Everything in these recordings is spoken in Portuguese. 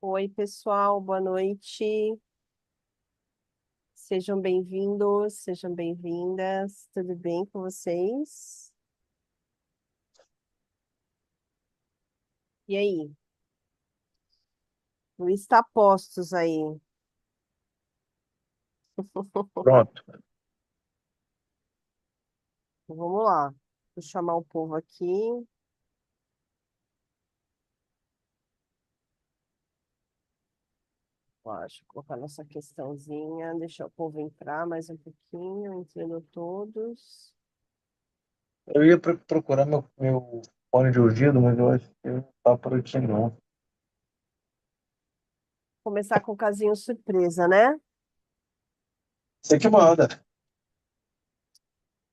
Oi, pessoal, boa noite. Sejam bem-vindos, sejam bem-vindas. Tudo bem com vocês? E aí? Luiz está postos aí. Pronto. Vamos lá. Vou chamar o povo aqui. Deixa eu colocar nossa questãozinha. Deixa o povo entrar mais um pouquinho, entrando todos. Eu ia procurar meu fone de ouvido, mas eu acho que não tá por aqui, não. Começar com o casinho surpresa, né? Você que manda.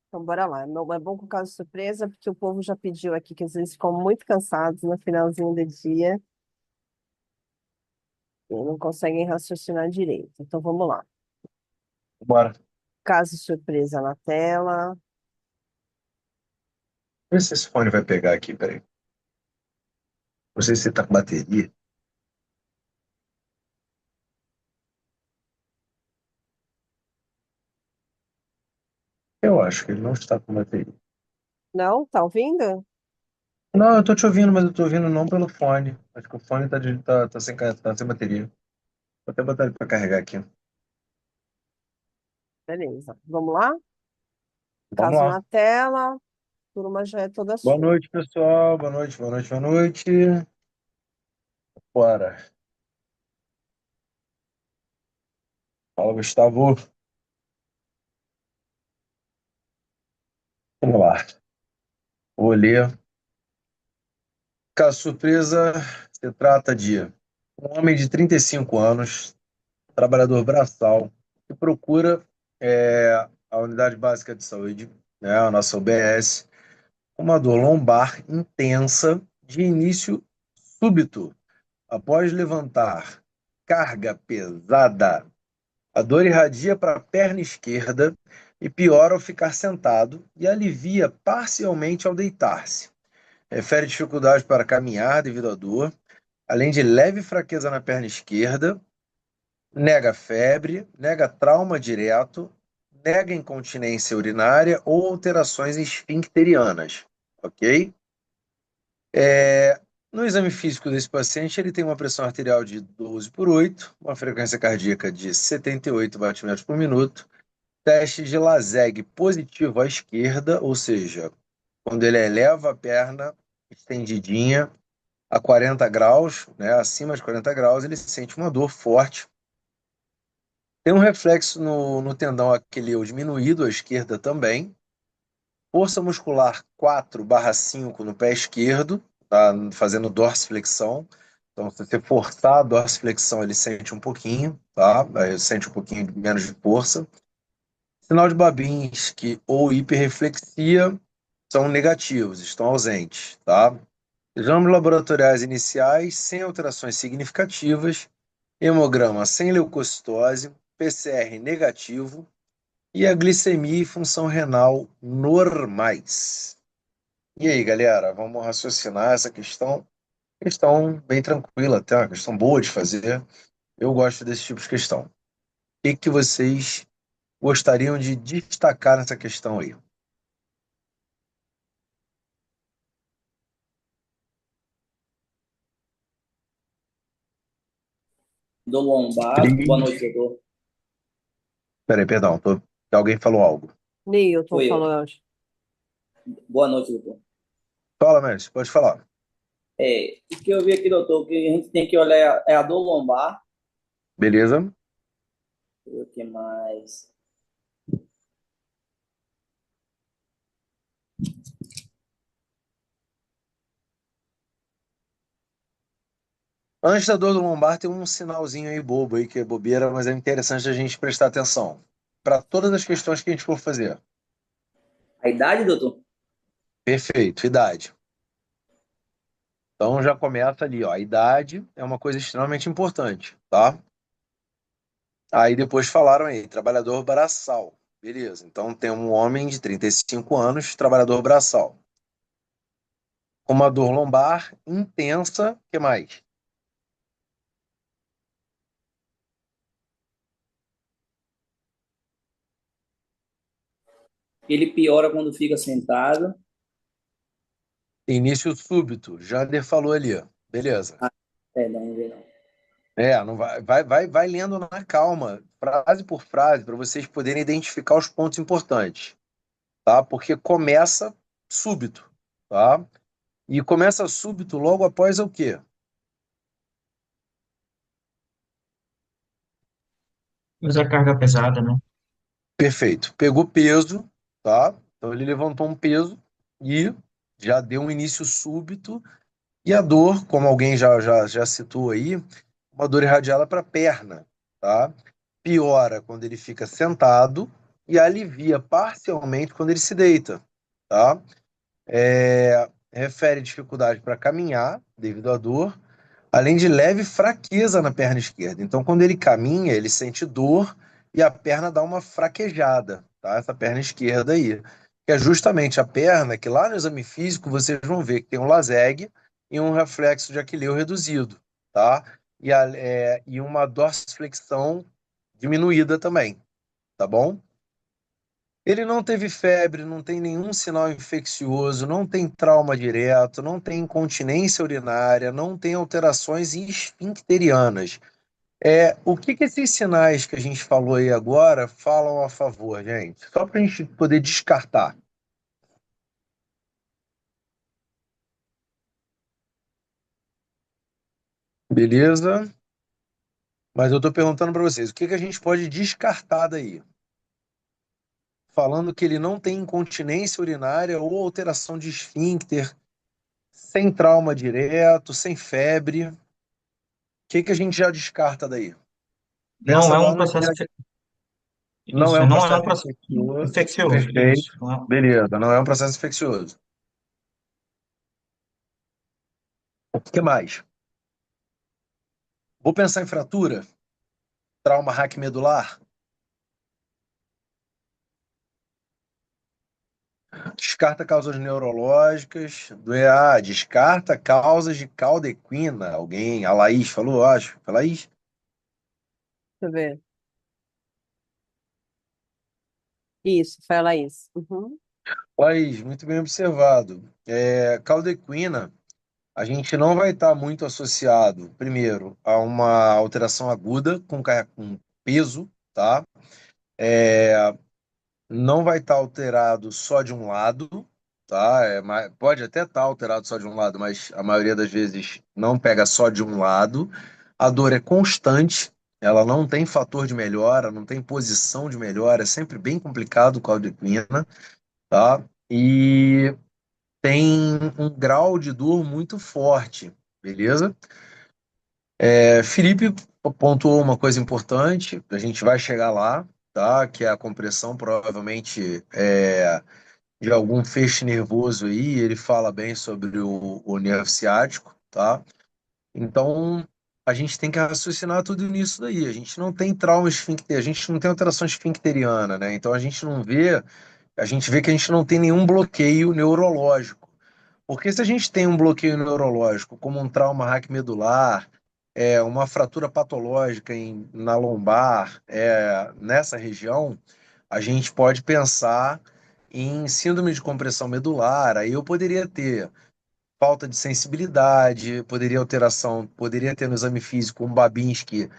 Então, bora lá. É bom com o caso surpresa, porque o povo já pediu aqui que às vezes ficam muito cansados no finalzinho do dia. E não conseguem raciocinar direito. Então vamos lá. Bora. Caso surpresa na tela. Vê se esse fone vai pegar aqui, peraí. Não sei se tá com bateria. Eu acho que ele não está com bateria. Não? Tá ouvindo? Não, eu tô te ouvindo, mas eu tô ouvindo não pelo fone. Acho que o fone tá sem bateria. Vou até botar ele pra carregar aqui. Beleza. Vamos lá? Vamos Caso lá. na tela. A turma já é toda Boa sua. noite, pessoal. Boa noite, boa noite, boa noite. Bora. Fala, Gustavo. Vamos lá. Vou ler. Caso surpresa, se trata de um homem de 35 anos, trabalhador braçal, que procura a unidade básica de saúde, né, a nossa UBS, uma dor lombar intensa de início súbito. Após levantar carga pesada, a dor irradia para a perna esquerda e piora ao ficar sentado e alivia parcialmente ao deitar-se. Refere dificuldade para caminhar devido à dor, além de leve fraqueza na perna esquerda, nega febre, nega trauma direto, nega incontinência urinária ou alterações esfincterianas, ok? No exame físico desse paciente, ele tem uma pressão arterial de 12 por 8, uma frequência cardíaca de 78 batimentos por minuto, teste de Laseg positivo à esquerda, ou seja, quando ele eleva a perna estendidinha a 40 graus, né, acima de 40 graus, ele sente uma dor forte. Tem um reflexo no tendão aquileu diminuído à esquerda também. Força muscular 4/5 no pé esquerdo, tá fazendo dorsiflexão. Então, se você forçar a dorsiflexão, ele sente um pouquinho, tá? Aí sente um pouquinho menos de força. Sinal de Babinski ou hiperreflexia são negativos, estão ausentes, tá? Exames laboratoriais iniciais sem alterações significativas, hemograma sem leucocitose, PCR negativo e a glicemia e função renal normais. E aí, galera, vamos raciocinar essa questão? Questão bem tranquila, até uma questão boa de fazer. Eu gosto desse tipo de questão. O que vocês gostariam de destacar nessa questão aí? Do lombar. Boa noite, Cris. doutor. Peraí, perdão, alguém falou algo. Newton Foi eu. falou, eu acho. Boa noite, doutor. Fala, mestre, pode falar. O que eu vi aqui, doutor, que a gente tem que olhar é a dor lombar. Beleza? Deixa eu ver o que mais. Antes da dor do lombar tem um sinalzinho aí bobo aí, que é bobeira, mas é interessante a gente prestar atenção. Para todas as questões que a gente for fazer. A idade, doutor? Perfeito, idade. Então já começa ali, ó. A idade é uma coisa extremamente importante, tá? Aí depois falaram aí, trabalhador braçal. Beleza. Então tem um homem de 35 anos, trabalhador braçal. Com uma dor lombar intensa, o que mais? Ele piora quando fica sentado. Início súbito, Jander falou ali, ó. Beleza. Ah, perdão, verão. Não vai lendo na calma, frase por frase, para vocês poderem identificar os pontos importantes, tá? Porque começa súbito, tá? E começa súbito logo após o quê? Usa carga pesada, né? Perfeito. Pegou peso, tá? Então ele levantou um peso e já deu um início súbito. E a dor, como alguém já citou aí, uma dor irradiada para a perna, tá? Piora quando ele fica sentado e alivia parcialmente quando ele se deita, tá? Refere dificuldade para caminhar devido à dor, além de leve fraqueza na perna esquerda. Então, quando ele caminha, ele sente dor e a perna dá uma fraquejada, tá? Essa perna esquerda aí, que é justamente a perna que lá no exame físico vocês vão ver que tem um laseg e um reflexo de Aquileu reduzido, tá? E uma dorsiflexão diminuída também, tá bom? Ele não teve febre, não tem nenhum sinal infeccioso, não tem trauma direto, não tem incontinência urinária, não tem alterações esfincterianas. O que que esses sinais que a gente falou aí agora falam a favor, gente? Só para a gente poder descartar. Beleza? Mas eu estou perguntando para vocês, o que que a gente pode descartar daí? Falando que ele não tem incontinência urinária ou alteração de esfíncter, sem trauma direto, sem febre. O que que a gente já descarta daí? Não Pensa é um lá no. processo, Não é isso, um não é um processo processo infeccioso. infeccioso, Perfeito. isso. Não é- Beleza, não é um processo infeccioso. O que mais? Vou pensar em fratura, trauma raquimedular, descarta causas neurológicas, descarta causas de caldequina. Alguém, a Laís falou, acho. A Laís? Deixa eu ver. Isso, fala isso. Uhum. Laís, muito bem observado. Caldequina, a gente não vai estar muito associado, primeiro, a uma alteração aguda com peso, tá? Não vai estar alterado só de um lado, tá? Pode até estar alterado só de um lado, mas a maioria das vezes não pega só de um lado. A dor é constante, ela não tem fator de melhora, não tem posição de melhora, é sempre bem complicado com a clordipina, tá? E tem um grau de dor muito forte, beleza? Felipe pontuou uma coisa importante, a gente vai chegar lá, tá? Que é a compressão, provavelmente de algum feixe nervoso aí, ele fala bem sobre o nervo ciático, tá? Então, a gente tem que raciocinar tudo nisso daí. A gente não tem trauma esfincter, a gente não tem alteração esfincteriana, né? Então, a gente vê que a gente não tem nenhum bloqueio neurológico. Porque se a gente tem um bloqueio neurológico, como um trauma raquimedular, uma fratura patológica na lombar, nessa região, a gente pode pensar em síndrome de compressão medular. Aí eu poderia ter falta de sensibilidade, poderia ter no exame físico um Babinski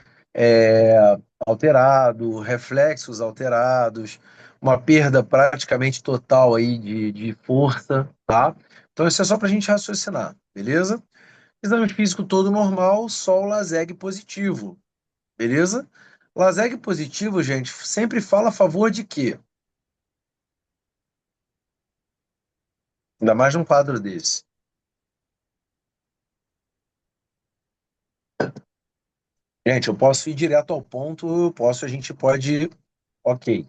alterado, reflexos alterados, uma perda praticamente total aí de força, tá? Então isso é só para a gente raciocinar, beleza? Exame físico todo normal, só o LASEG positivo, beleza? LASEG positivo, gente, sempre fala a favor de quê? Ainda mais num quadro desse. Gente, eu posso ir direto ao ponto, a gente pode. Ok.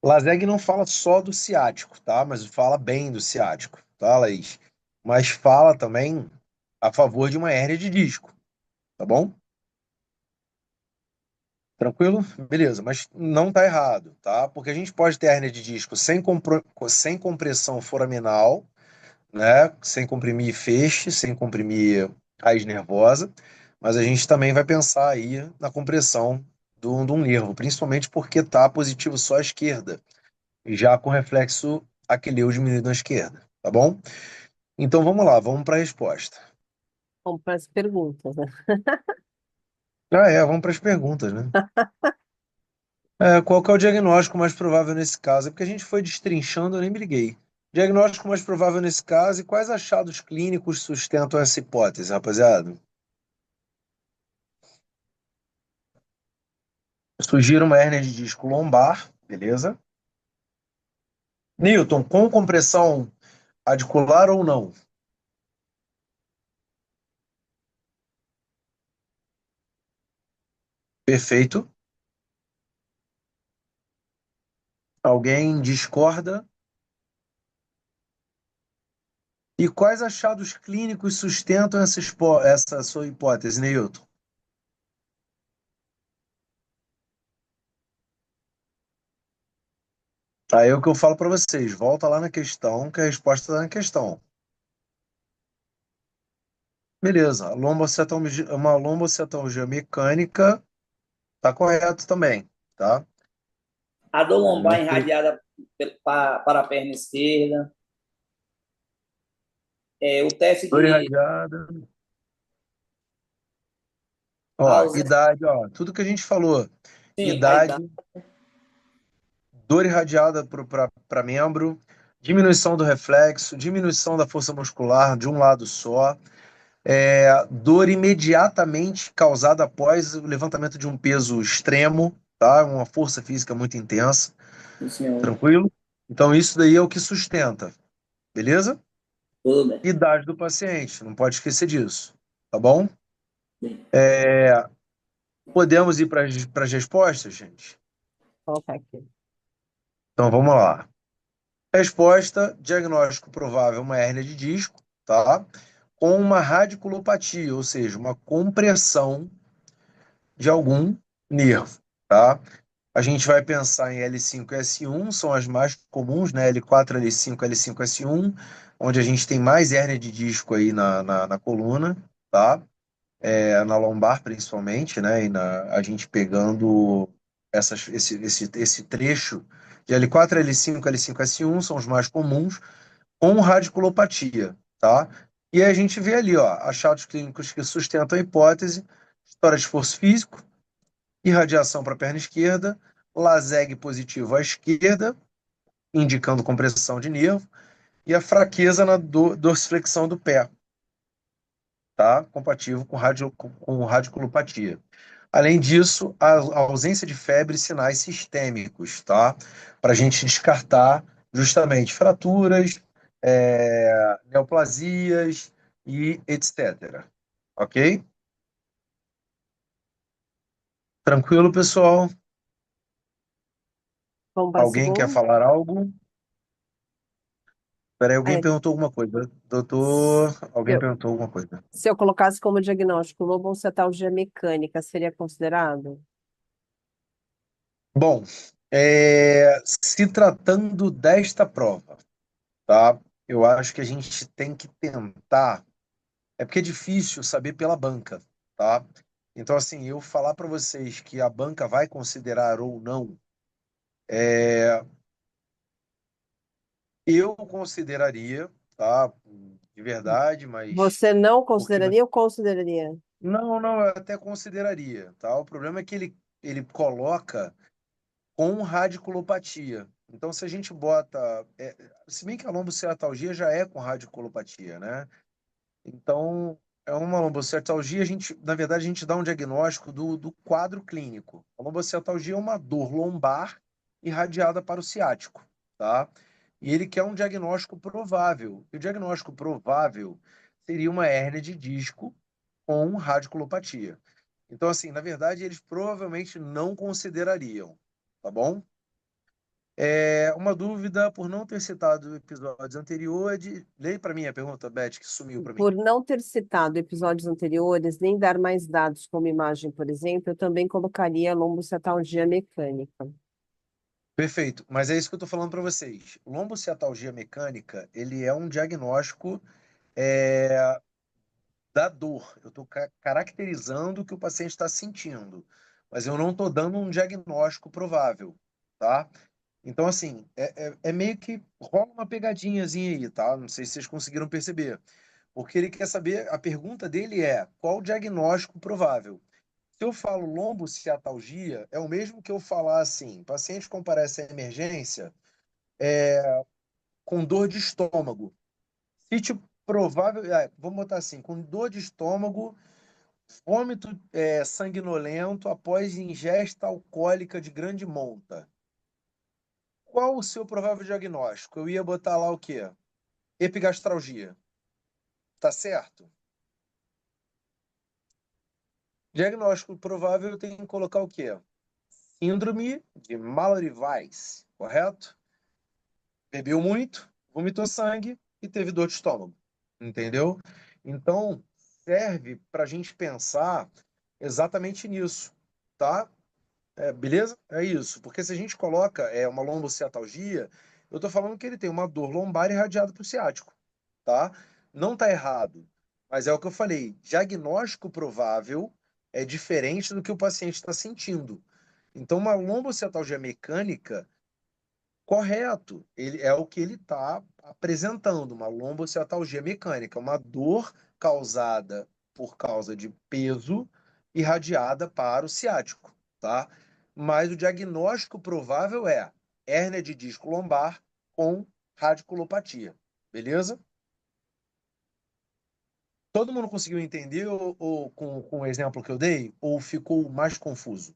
Laseg não fala só do ciático, tá? Mas fala bem do ciático, tá, Laís? Mas fala também a favor de uma hérnia de disco, tá bom? Tranquilo? Beleza, mas não tá errado, tá? Porque a gente pode ter hérnia de disco sem compressão foraminal, né? Sem comprimir feixe, sem comprimir raiz nervosa, mas a gente também vai pensar aí na compressão de um nervo, principalmente porque tá positivo só à esquerda. já com reflexo aquileu diminuído na esquerda, tá bom? Então vamos lá, vamos para a resposta. Vamos para as perguntas, né? Vamos para as perguntas, né? Qual que é o diagnóstico mais provável nesse caso? É porque a gente foi destrinchando, eu nem me liguei. Diagnóstico mais provável nesse caso e quais achados clínicos sustentam essa hipótese, rapaziada? Sugiro uma hérnia de disco lombar, beleza? Newton, com compressão radicular ou não? Perfeito. Alguém discorda? E quais achados clínicos sustentam essa sua hipótese, Newton? Aí é o que eu falo para vocês. Volta lá na questão, que a resposta está na questão. Beleza. Uma lombocetalgia mecânica tá correto também, tá? A dor lombar Muito irradiada para a perna esquerda. O teste dor de irradiada. Ó, ausência. idade, ó, tudo que a gente falou. Sim, a Idade, idade. dor irradiada para membro, diminuição do reflexo, diminuição da força muscular de um lado só, dor imediatamente causada após o levantamento de um peso extremo, tá? Uma força física muito intensa, Sim, senhor. tranquilo? Então isso daí é o que sustenta, beleza? Tudo bem. Idade do paciente, não pode esquecer disso, tá bom? Bem. Podemos ir para as respostas, gente? Vou colocar aqui. Então vamos lá. Resposta: diagnóstico provável uma hérnia de disco, tá? Com uma radiculopatia, ou seja, uma compressão de algum nervo, tá? A gente vai pensar em L5 e S1, são as mais comuns, né? L4, L5, L5, S1, onde a gente tem mais hérnia de disco aí na coluna, tá? Na lombar principalmente, né? A gente pegando esse trecho de L4, L5, L5, S1 são os mais comuns, com radiculopatia, tá? E aí a gente vê ali, ó, achados clínicos que sustentam a hipótese, história de esforço físico, irradiação para a perna esquerda, LASEG positivo à esquerda, indicando compressão de nervo, e a fraqueza na dorsiflexão do pé, tá? Compatível com radiculopatia. Além disso, a ausência de febre e sinais sistêmicos, tá? Para a gente descartar justamente fraturas, neoplasias e etc. Ok? Tranquilo, pessoal? Vamos para a Alguém quer segunda? falar algo? Peraí, alguém É, perguntou alguma coisa. se Doutor, alguém eu, perguntou alguma coisa. se eu colocasse como diagnóstico lobocetalgia mecânica, seria considerado? Bom, se tratando desta prova, tá? Eu acho que a gente tem que tentar. É porque é difícil saber pela banca, tá? Então, assim, eu falar para vocês que a banca vai considerar ou não, eu consideraria, tá? De verdade, mas Você não porque consideraria ou consideraria? não, não, eu até consideraria, tá? O problema é que ele coloca com radiculopatia. Então, se a gente bota, se bem que a lombocetalgia já é com radiculopatia, né? Então, é uma lombocetalgia, na verdade, a gente dá um diagnóstico do quadro clínico. A lombocetalgia é uma dor lombar irradiada para o ciático, tá? E ele quer um diagnóstico provável. E o diagnóstico provável seria uma hérnia de disco com radiculopatia. Então, assim, na verdade, eles provavelmente não considerariam, tá bom? Uma dúvida por não ter citado episódios anteriores. Leia para mim a pergunta, Beth, que sumiu para mim. Por não ter citado episódios anteriores, nem dar mais dados como imagem, por exemplo, eu também colocaria lombocetalgia mecânica. Perfeito, mas é isso que eu estou falando para vocês. Lombociatalgia mecânica, ele é um diagnóstico é, da dor. Eu estou caracterizando o que o paciente está sentindo, mas eu não estou dando um diagnóstico provável, tá? Então, assim, é meio que rola uma pegadinhazinha aí, tá? Não sei se vocês conseguiram perceber. Porque ele quer saber, a pergunta dele é: qual o diagnóstico provável? Se eu falo lombociatalgia, é o mesmo que eu falar assim: paciente comparece à emergência com dor de estômago. Sítio provável, vamos botar assim, com dor de estômago, vômito sanguinolento após ingesta alcoólica de grande monta. Qual o seu provável diagnóstico? Eu ia botar lá o quê? Epigastralgia. Tá certo? Diagnóstico provável eu tenho que colocar o quê? Síndrome de Mallory-Weiss, correto? Bebeu muito, vomitou sangue e teve dor de estômago. Entendeu? Então, serve para a gente pensar exatamente nisso, tá? Beleza? É isso. Porque se a gente coloca uma lombociatalgia, eu estou falando que ele tem uma dor lombar irradiada para o ciático, tá? Não está errado. Mas é o que eu falei. Diagnóstico provável é diferente do que o paciente está sentindo. Então, uma lombociatalgia mecânica, correto, ele é o que ele está apresentando, uma lombociatalgia mecânica, uma dor causada por causa de peso irradiada para o ciático, tá? Mas o diagnóstico provável é hérnia de disco lombar com radiculopatia, beleza? Todo mundo conseguiu entender ou com o exemplo que eu dei, ou ficou mais confuso?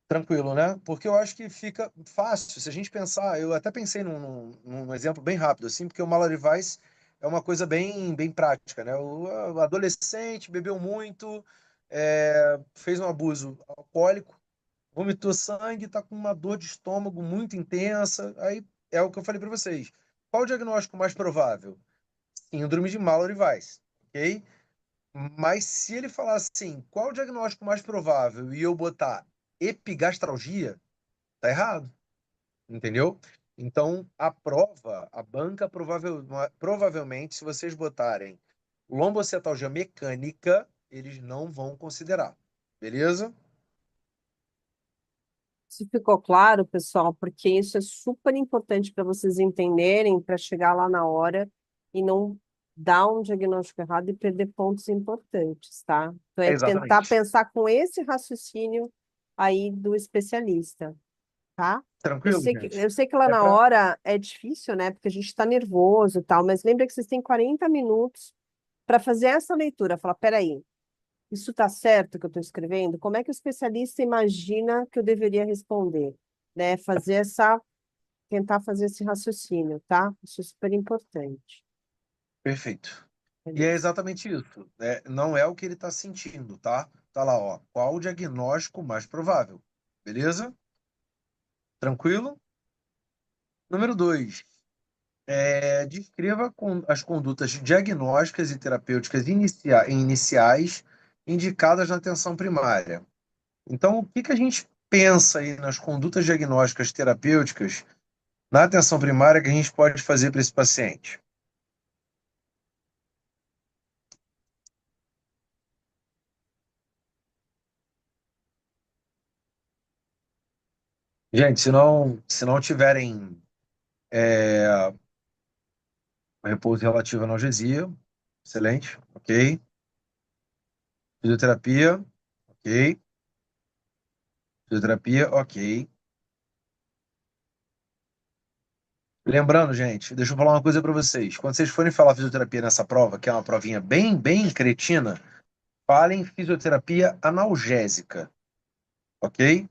Tranquilo, né? Porque eu acho que fica fácil. Se a gente pensar, eu até pensei num exemplo bem rápido, assim, porque o Mallory Weiss é uma coisa bem prática, né? O adolescente bebeu muito, fez um abuso alcoólico, vomitou sangue, tá com uma dor de estômago muito intensa. Aí é o que eu falei para vocês. Qual o diagnóstico mais provável? Síndrome de Mallory Weiss, ok? Mas se ele falar assim, qual o diagnóstico mais provável e eu botar epigastralgia, tá errado, entendeu? Então, a prova, a banca provavelmente, se vocês botarem lombocetalgia mecânica, eles não vão considerar, beleza? Isso ficou claro, pessoal, porque isso é super importante para vocês entenderem, para chegar lá na hora e não dar um diagnóstico errado e perder pontos importantes, tá? Então, é tentar Exatamente. pensar com esse raciocínio aí do especialista, tá? Tranquilo, gente? Eu sei que lá É na pra... hora é difícil, né? Porque a gente está nervoso e tal, mas lembra que vocês têm 40 minutos para fazer essa leitura. Falar, peraí, isso está certo que eu estou escrevendo? Como é que o especialista imagina que eu deveria responder? Né? Tentar fazer esse raciocínio, tá? Isso é super importante. Perfeito. E é Beleza. exatamente isso, né? Não é o que ele está sentindo, tá? Tá lá, ó. Qual o diagnóstico mais provável? Beleza? Tranquilo? Número 2. Descreva as condutas diagnósticas e terapêuticas iniciais indicadas na atenção primária. Então, o que que a gente pensa aí nas condutas diagnósticas terapêuticas na atenção primária que a gente pode fazer para esse paciente? Gente, se não tiverem repouso relativo à analgesia, excelente, ok. Fisioterapia, ok. Fisioterapia, ok. Lembrando, gente, deixa eu falar uma coisa para vocês. Quando vocês forem falar fisioterapia nessa prova, que é uma provinha bem cretina, falem fisioterapia analgésica, ok?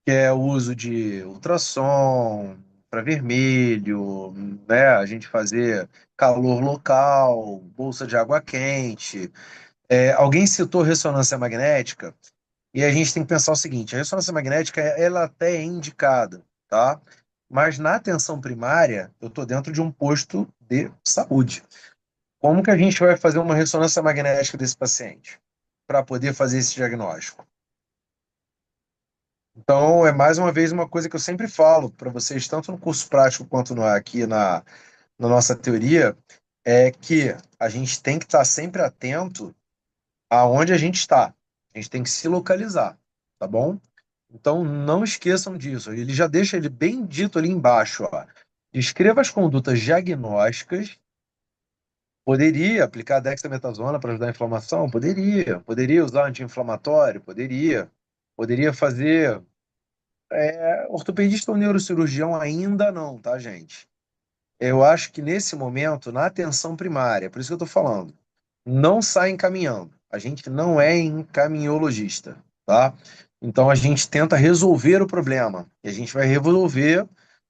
Que é o uso de ultrassom, infravermelho, né? A gente fazer calor local, bolsa de água quente. Alguém citou ressonância magnética, e a gente tem que pensar o seguinte: a ressonância magnética, ela até é indicada, tá? Mas na atenção primária, eu estou dentro de um posto de saúde. Como que a gente vai fazer uma ressonância magnética desse paciente para poder fazer esse diagnóstico? Então, é mais uma vez uma coisa que eu sempre falo para vocês, tanto no curso prático quanto aqui na nossa teoria, é que a gente tem que estar sempre atento aonde a gente está. A gente tem que se localizar, tá bom? Então, não esqueçam disso. Ele já deixa ele bem dito ali embaixo, ó. Descreva as condutas diagnósticas. Poderia aplicar dexametasona para ajudar a inflamação? Poderia. Poderia usar anti-inflamatório? Poderia. Poderia fazer ortopedista ou neurocirurgião ainda não, tá, gente? Eu acho que nesse momento, na atenção primária, por isso que eu tô falando, não sai encaminhando. A gente não é encaminhologista, tá? Então a gente tenta resolver o problema. E a gente vai resolver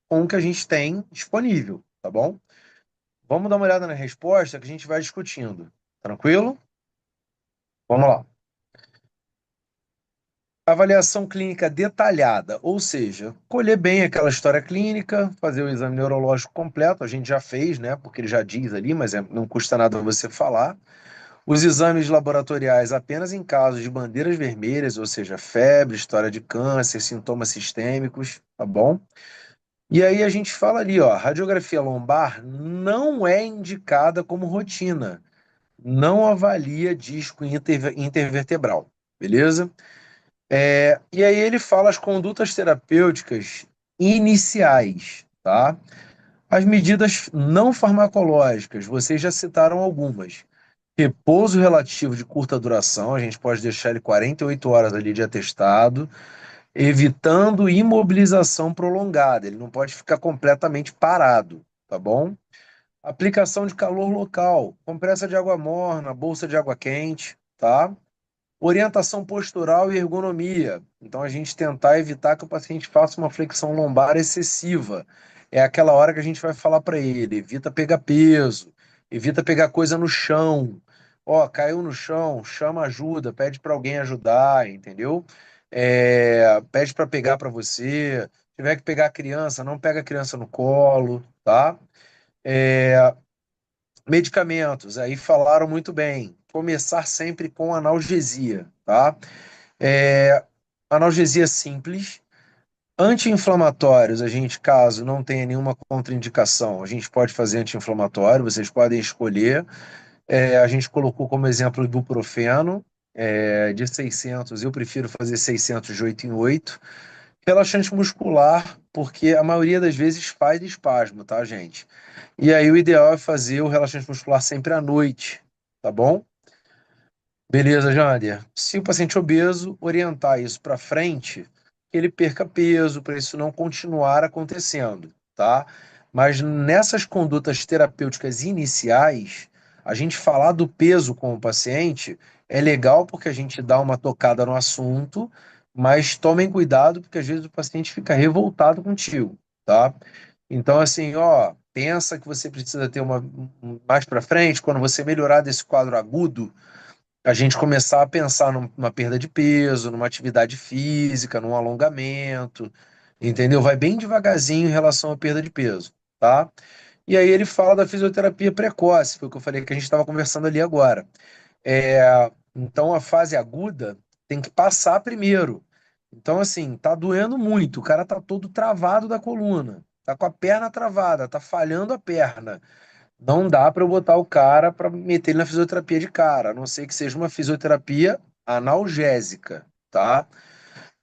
com o que a gente tem disponível, tá bom? Vamos dar uma olhada na resposta que a gente vai discutindo. Tranquilo? Vamos lá. Avaliação clínica detalhada, ou seja, colher bem aquela história clínica, fazer o exame neurológico completo, a gente já fez, né? Porque ele já diz ali, mas não custa nada você falar. Os exames laboratoriais apenas em casos de bandeiras vermelhas, ou seja, febre, história de câncer, sintomas sistêmicos, tá bom? E aí a gente fala ali, ó, radiografia lombar não é indicada como rotina, não avalia disco intervertebral, beleza? E aí ele fala as condutas terapêuticas iniciais, tá? As medidas não farmacológicas, vocês já citaram algumas. Repouso relativo de curta duração, a gente pode deixar ele 48 horas ali de atestado, evitando imobilização prolongada, ele não pode ficar completamente parado, tá bom? Aplicação de calor local, compressa de água morna, bolsa de água quente, tá? Orientação postural e ergonomia. Então, a gente tentar evitar que o paciente faça uma flexão lombar excessiva. É aquela hora que a gente vai falar para ele: evita pegar peso, evita pegar coisa no chão. Ó, caiu no chão, chama ajuda, pede para alguém ajudar, entendeu? Pede para pegar para você. Se tiver que pegar a criança, não pega a criança no colo, tá? É, Medicamentos, aí falaram muito bem. Começar sempre com analgesia, tá? É, Analgesia simples. Anti-inflamatórios, a gente, caso não tenha nenhuma contraindicação, a gente pode fazer anti-inflamatório, vocês podem escolher. A gente colocou como exemplo o ibuprofeno, de 600, eu prefiro fazer 600 de 8 em 8. Relaxante muscular, porque a maioria das vezes faz espasmo, tá, gente? E aí o ideal é fazer o relaxante muscular sempre à noite, tá bom? Beleza, Jander. Se o paciente obeso, orientar isso para frente, que ele perca peso, para isso não continuar acontecendo, tá? Mas nessas condutas terapêuticas iniciais, a gente falar do peso com o paciente é legal porque a gente dá uma tocada no assunto, mas tomem cuidado porque às vezes o paciente fica revoltado contigo, tá? Então, assim, ó, pensa que você precisa ter mais para frente, quando você melhorar desse quadro agudo, a gente começar a pensar numa perda de peso, numa atividade física, num alongamento, entendeu? Vai bem devagarzinho em relação à perda de peso, tá? E aí ele fala da fisioterapia precoce, foi o que eu falei que a gente estava conversando ali agora. Então a fase aguda tem que passar primeiro. Então, assim, tá doendo muito, o cara tá todo travado da coluna, tá com a perna travada, tá falhando a perna. Não dá para eu botar o cara para meter ele na fisioterapia de cara, a não ser que seja uma fisioterapia analgésica, tá?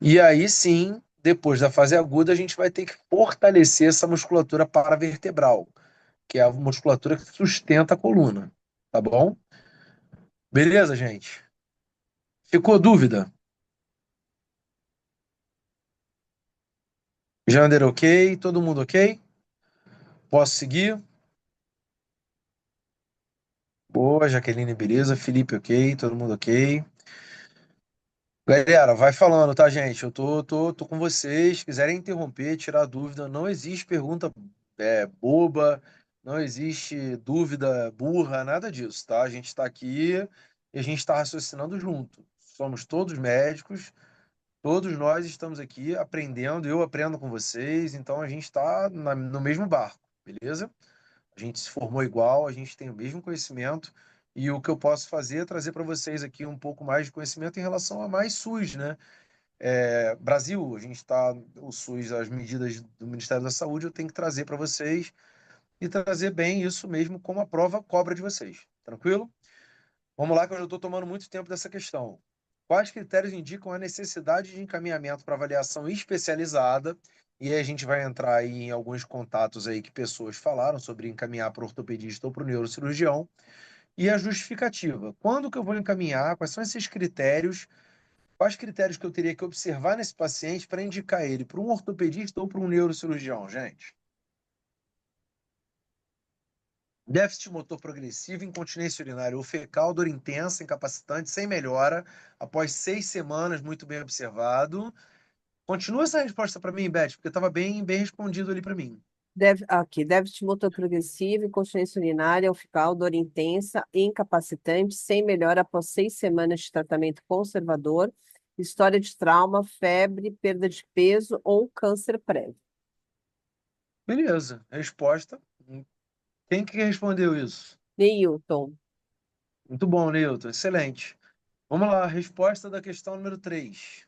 E aí sim, depois da fase aguda, a gente vai ter que fortalecer essa musculatura paravertebral, que é a musculatura que sustenta a coluna, tá bom? Beleza, gente? Ficou dúvida? Jander, ok? Todo mundo ok? Posso seguir? Boa, Jaqueline, beleza? Felipe, ok? Todo mundo ok? Galera, vai falando, tá, gente? Eu tô com vocês. Se quiserem interromper, tirar dúvida, não existe pergunta boba, não existe dúvida burra, nada disso, tá? A gente está aqui e a gente está raciocinando junto. Somos todos médicos, todos nós estamos aqui aprendendo, eu aprendo com vocês, então a gente está no mesmo barco, beleza? A gente se formou igual, a gente tem o mesmo conhecimento. E o que eu posso fazer é trazer para vocês aqui um pouco mais de conhecimento em relação a mais SUS, né? Brasil, a gente está, o SUS, as medidas do Ministério da Saúde, eu tenho que trazer para vocês e trazer bem isso mesmo como a prova cobra de vocês. Tranquilo? Vamos lá, que eu já estou tomando muito tempo dessa questão. Quais critérios indicam a necessidade de encaminhamento para avaliação especializada? E aí a gente vai entrar aí em alguns contatos aí que pessoas falaram sobre encaminhar para o ortopedista ou para o neurocirurgião. E a justificativa. Quando que eu vou encaminhar? Quais são esses critérios? Quais critérios que eu teria que observar nesse paciente para indicar ele para um ortopedista ou para um neurocirurgião, gente? Déficit motor progressivo, incontinência urinária ou fecal, dor intensa, incapacitante, sem melhora, após 6 semanas, muito bem observado. Continua essa resposta para mim, Beth, porque estava bem respondido ali para mim. Aqui, déficit motor progressivo, incontinência urinária ou fecal, dor intensa, incapacitante, sem melhora após 6 semanas de tratamento conservador, história de trauma, febre, perda de peso ou câncer prévio. Beleza, resposta. Quem que respondeu isso? Neilton. Muito bom, Newton, excelente. Vamos lá, resposta da questão número 3.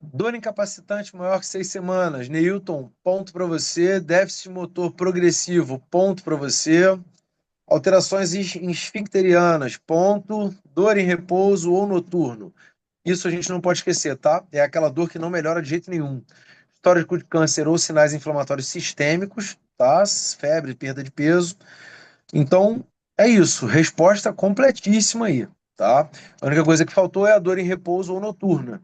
Dor incapacitante maior que 6 semanas. Neilton, ponto para você. Déficit motor progressivo, ponto para você. Alterações esfincterianas, ponto. Dor em repouso ou noturno. Isso a gente não pode esquecer, tá? É aquela dor que não melhora de jeito nenhum. Histórico de câncer ou sinais inflamatórios sistêmicos, tá? Febre, perda de peso. Então, é isso. Resposta completíssima aí, tá? A única coisa que faltou é a dor em repouso ou noturna.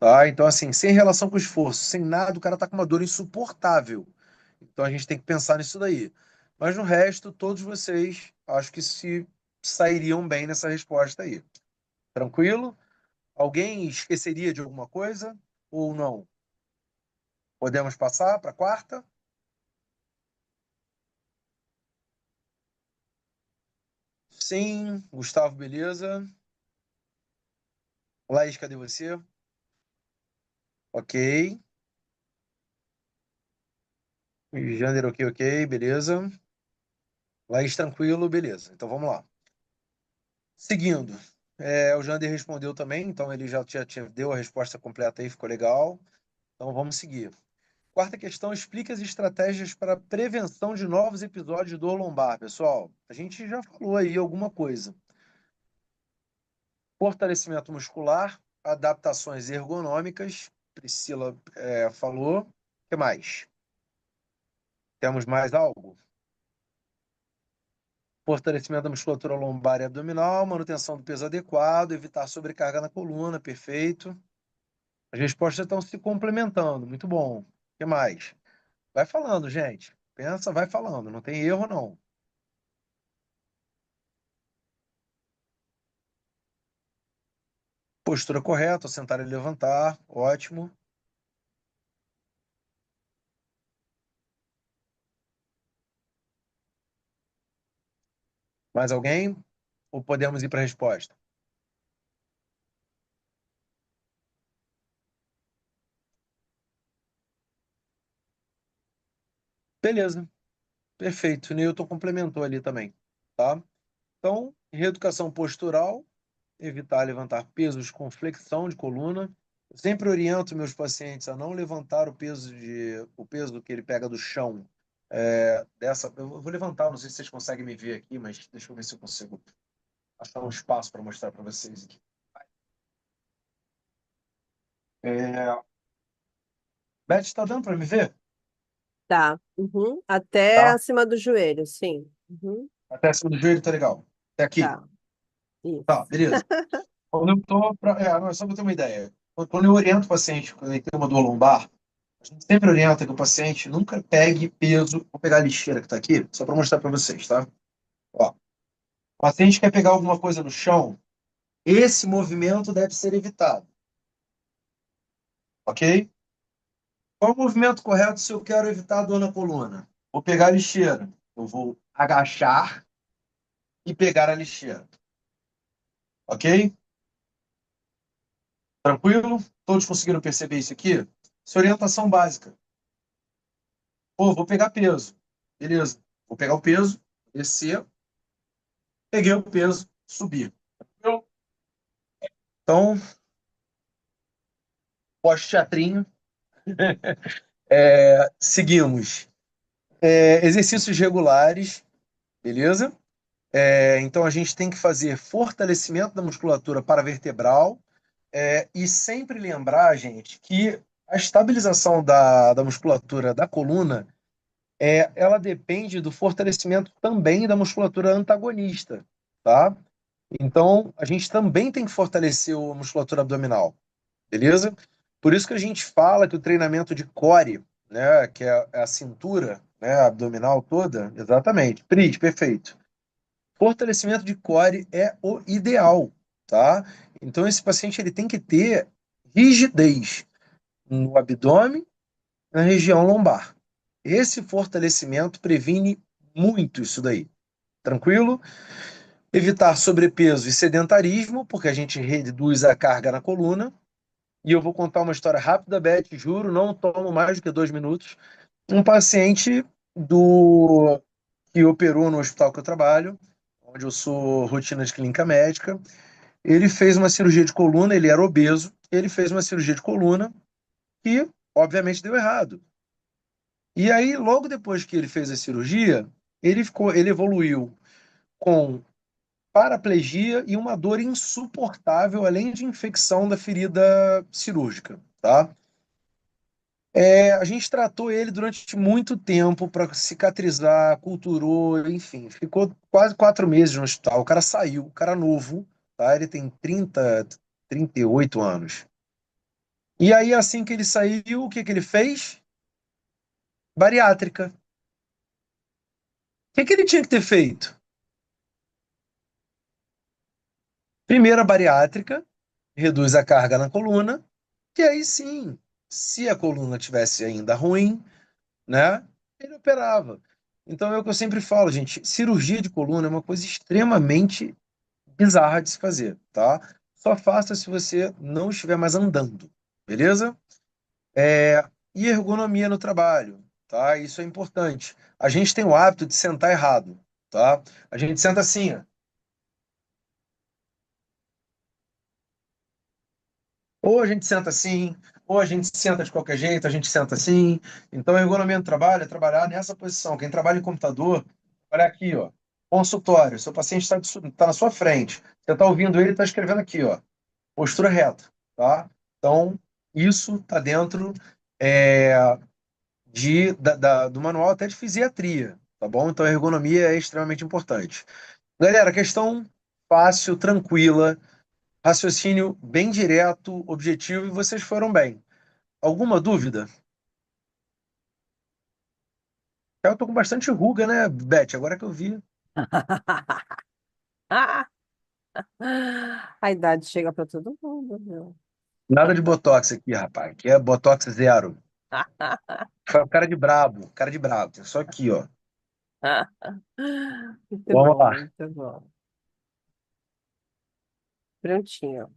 Tá? Então, assim, sem relação com esforço, sem nada, o cara tá com uma dor insuportável. Então a gente tem que pensar nisso daí. Mas no resto, todos vocês acho que se sairiam bem nessa resposta aí. Tranquilo? Alguém esqueceria de alguma coisa ou não? Podemos passar para a quarta? Sim, Gustavo, beleza. Laís, cadê você? Ok. Jander, ok, ok, beleza. Laís, tranquilo, beleza. Então vamos lá. Seguindo, o Jander respondeu também, então ele já deu a resposta completa aí, ficou legal. Então vamos seguir. Quarta questão, explique as estratégias para prevenção de novos episódios de dor lombar, pessoal. A gente já falou aí alguma coisa. Fortalecimento muscular, adaptações ergonômicas, Priscila falou. O que mais? Temos mais algo? Fortalecimento da musculatura lombar e abdominal, manutenção do peso adequado, evitar sobrecarga na coluna, perfeito. As respostas estão se complementando, muito bom. O que mais? Vai falando, gente. Pensa, vai falando, não tem erro, não. Postura correta, sentar e levantar, ótimo. Mais alguém? Ou podemos ir para a resposta? Beleza, perfeito. O Newton complementou ali também, tá? Então, reeducação postural, evitar levantar pesos com flexão de coluna. Eu sempre oriento meus pacientes a não levantar o peso que ele pega do chão. Eu vou levantar, não sei se vocês conseguem me ver aqui, mas deixa eu ver se eu consigo achar um espaço para mostrar para vocês aqui. É... Beth, está dando para me ver? Tá. Uhum. Até Tá? acima do joelho, sim. Uhum. Até acima do joelho, tá legal. Até aqui. Tá. Isso. Tá, beleza. Quando eu tô não, só para ter uma ideia. Quando eu oriento o paciente, quando ele tem uma dor lombar, a gente sempre orienta que o paciente nunca pegue peso. Vou pegar a lixeira que está aqui, só para mostrar para vocês, tá? Ó, o paciente quer pegar alguma coisa no chão, esse movimento deve ser evitado, ok? Qual o movimento correto se eu quero evitar a dor na coluna? Vou pegar a lixeira. Eu vou agachar e pegar a lixeira, ok? Tranquilo? Todos conseguiram perceber isso aqui? Isso é orientação básica. Pô, vou pegar peso. Beleza. Vou pegar o peso, descer, peguei o peso, subir. Então, pós-teatrinho, seguimos. Exercícios regulares, beleza? Então, a gente tem que fazer fortalecimento da musculatura paravertebral, e sempre lembrar, gente, que a estabilização da musculatura da coluna, ela depende do fortalecimento também da musculatura antagonista, tá? Então, a gente também tem que fortalecer a musculatura abdominal, beleza? Por isso que a gente fala que o treinamento de core, né, que é a cintura, né, abdominal toda, exatamente, Pris, perfeito. Fortalecimento de core é o ideal, tá? Então, esse paciente ele tem que ter rigidez no abdômen, na região lombar. Esse fortalecimento previne muito isso daí. Tranquilo? Evitar sobrepeso e sedentarismo, porque a gente reduz a carga na coluna. E eu vou contar uma história rápida, Beth, juro, não tomo mais do que 2 minutos. Um paciente do que operou no hospital que eu trabalho, onde eu sou rotina de clínica médica, ele fez uma cirurgia de coluna, ele era obeso, ele fez uma cirurgia de coluna que, obviamente, deu errado. E aí, logo depois que ele fez a cirurgia, ele evoluiu com paraplegia e uma dor insuportável, além de infecção da ferida cirúrgica, tá? A gente tratou ele durante muito tempo para cicatrizar, culturou, enfim, ficou quase 4 meses no hospital. O cara saiu, o cara novo, tá? Ele tem 38 anos. E aí, assim que ele saiu, o que que ele fez? Bariátrica. O que que ele tinha que ter feito? Primeiro a bariátrica, reduz a carga na coluna, e aí sim, se a coluna tivesse ainda ruim, né, ele operava. Então é o que eu sempre falo, gente, cirurgia de coluna é uma coisa extremamente bizarra de se fazer, tá? Só faça se você não estiver mais andando, beleza? É, e ergonomia no trabalho, tá? Isso é importante. A gente tem o hábito de sentar errado, tá? A gente senta assim, ó. Ou a gente senta assim, ou a gente senta de qualquer jeito, a gente senta assim. Então, a ergonomia do trabalho é trabalhar nessa posição. Quem trabalha em computador, olha aqui, ó. Consultório, seu paciente está na sua frente. Você está ouvindo ele, está escrevendo aqui, ó. Postura reta, tá? Então, isso está dentro é, do manual até de fisiatria, tá bom? Então, a ergonomia é extremamente importante. Galera, questão fácil, tranquila. Raciocínio bem direto, objetivo, e vocês foram bem. Alguma dúvida? Eu tô com bastante ruga, né, Beth? Agora que eu vi. A idade chega para todo mundo, meu. Nada de botox aqui, rapaz. Aqui é botox zero. Foi cara de brabo, cara de brabo. Tem só aqui, ó. Muito Vamos bom, lá. muito bom. Prontinho.